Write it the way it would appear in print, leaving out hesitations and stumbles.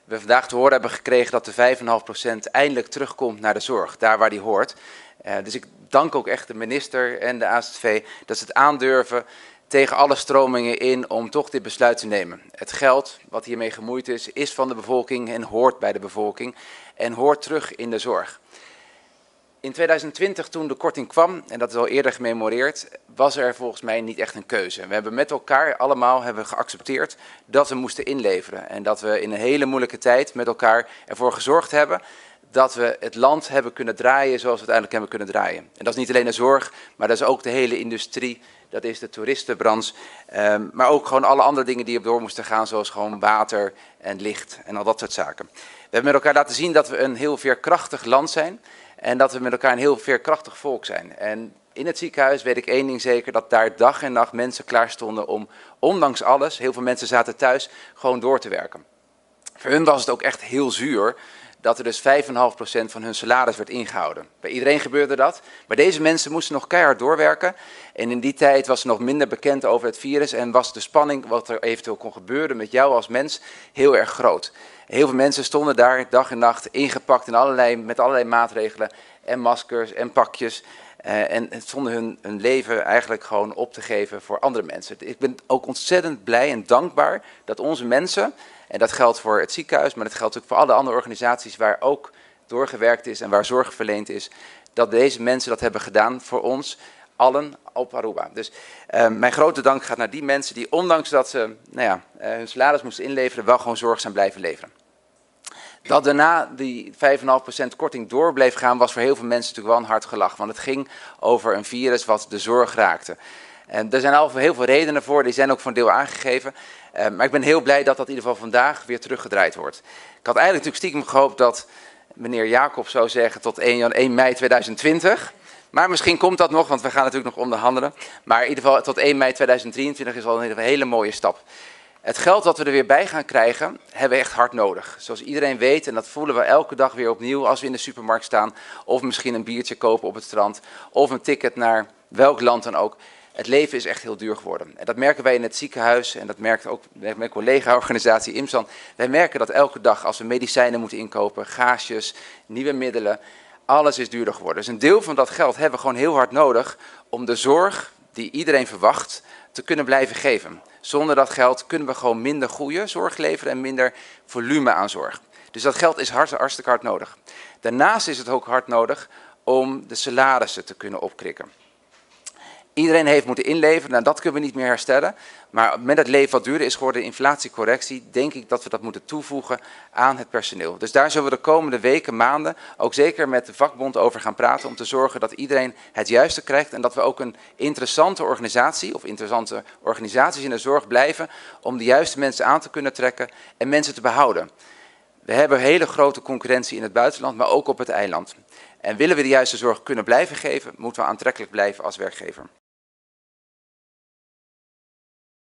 we vandaag te horen hebben gekregen dat de 5,5% eindelijk terugkomt naar de zorg, daar waar die hoort. Dus ik dank ook echt de minister en de AZV dat ze het aandurven tegen alle stromingen in om toch dit besluit te nemen. Het geld wat hiermee gemoeid is van de bevolking en hoort bij de bevolking en hoort terug in de zorg. In 2020, toen de korting kwam, en dat is al eerder gememoreerd, was er volgens mij niet echt een keuze. We hebben met elkaar allemaal geaccepteerd dat we moesten inleveren. En dat we in een hele moeilijke tijd met elkaar ervoor gezorgd hebben dat we het land hebben kunnen draaien zoals we het uiteindelijk hebben kunnen draaien. En dat is niet alleen de zorg, maar dat is ook de hele industrie. Dat is de toeristenbranche, maar ook gewoon alle andere dingen die op door moesten gaan, zoals gewoon water en licht en al dat soort zaken. We hebben met elkaar laten zien dat we een heel veerkrachtig land zijn en dat we met elkaar een heel veerkrachtig volk zijn. En in het ziekenhuis weet ik één ding zeker, dat daar dag en nacht mensen klaar stonden om, ondanks alles, heel veel mensen zaten thuis, gewoon door te werken. Voor hun was het ook echt heel zuur dat er dus 5,5% van hun salaris werd ingehouden. Bij iedereen gebeurde dat, maar deze mensen moesten nog keihard doorwerken. En in die tijd was er nog minder bekend over het virus en was de spanning wat er eventueel kon gebeuren met jou als mens heel erg groot. Heel veel mensen stonden daar dag en nacht ingepakt in met allerlei maatregelen en maskers en pakjes. En stonden hun leven eigenlijk gewoon op te geven voor andere mensen. Ik ben ook ontzettend blij en dankbaar dat onze mensen, en dat geldt voor het ziekenhuis, maar dat geldt ook voor alle andere organisaties waar ook doorgewerkt is en waar zorg verleend is, dat deze mensen dat hebben gedaan voor ons allen op Aruba. Dus mijn grote dank gaat naar die mensen die, ondanks dat ze hun salaris moesten inleveren, wel gewoon zorg zijn blijven leveren. Dat daarna die 5,5% korting door bleef gaan, was voor heel veel mensen natuurlijk wel een hard gelach. Want het ging over een virus wat de zorg raakte. En er zijn al heel veel redenen voor, die zijn ook voor een deel aangegeven. Maar ik ben heel blij dat dat in ieder geval vandaag weer teruggedraaid wordt. Ik had eigenlijk natuurlijk stiekem gehoopt dat meneer Jacob zou zeggen tot 1 mei 2020. Maar misschien komt dat nog, want we gaan natuurlijk nog onderhandelen. Maar in ieder geval tot 1 mei 2023 is al een hele mooie stap. Het geld dat we er weer bij gaan krijgen, hebben we echt hard nodig. Zoals iedereen weet, en dat voelen we elke dag weer opnieuw als we in de supermarkt staan. Of misschien een biertje kopen op het strand. Of een ticket naar welk land dan ook. Het leven is echt heel duur geworden. En dat merken wij in het ziekenhuis en dat merkt ook mijn collega-organisatie IMSAN. Wij merken dat elke dag als we medicijnen moeten inkopen, gaasjes, nieuwe middelen, alles is duurder geworden. Dus een deel van dat geld hebben we gewoon heel hard nodig om de zorg die iedereen verwacht te kunnen blijven geven. Zonder dat geld kunnen we gewoon minder goede zorg leveren en minder volume aan zorg. Dus dat geld is hartstikke hard nodig. Daarnaast is het ook hard nodig om de salarissen te kunnen opkrikken. Iedereen heeft moeten inleveren, nou dat kunnen we niet meer herstellen. Maar met het leven wat duurder is geworden, inflatiecorrectie, denk ik dat we dat moeten toevoegen aan het personeel. Dus daar zullen we de komende weken, maanden, ook zeker met de vakbond over gaan praten om te zorgen dat iedereen het juiste krijgt. En dat we ook een interessante organisatie of interessante organisaties in de zorg blijven om de juiste mensen aan te kunnen trekken en mensen te behouden. We hebben hele grote concurrentie in het buitenland, maar ook op het eiland. En willen we de juiste zorg kunnen blijven geven, moeten we aantrekkelijk blijven als werkgever.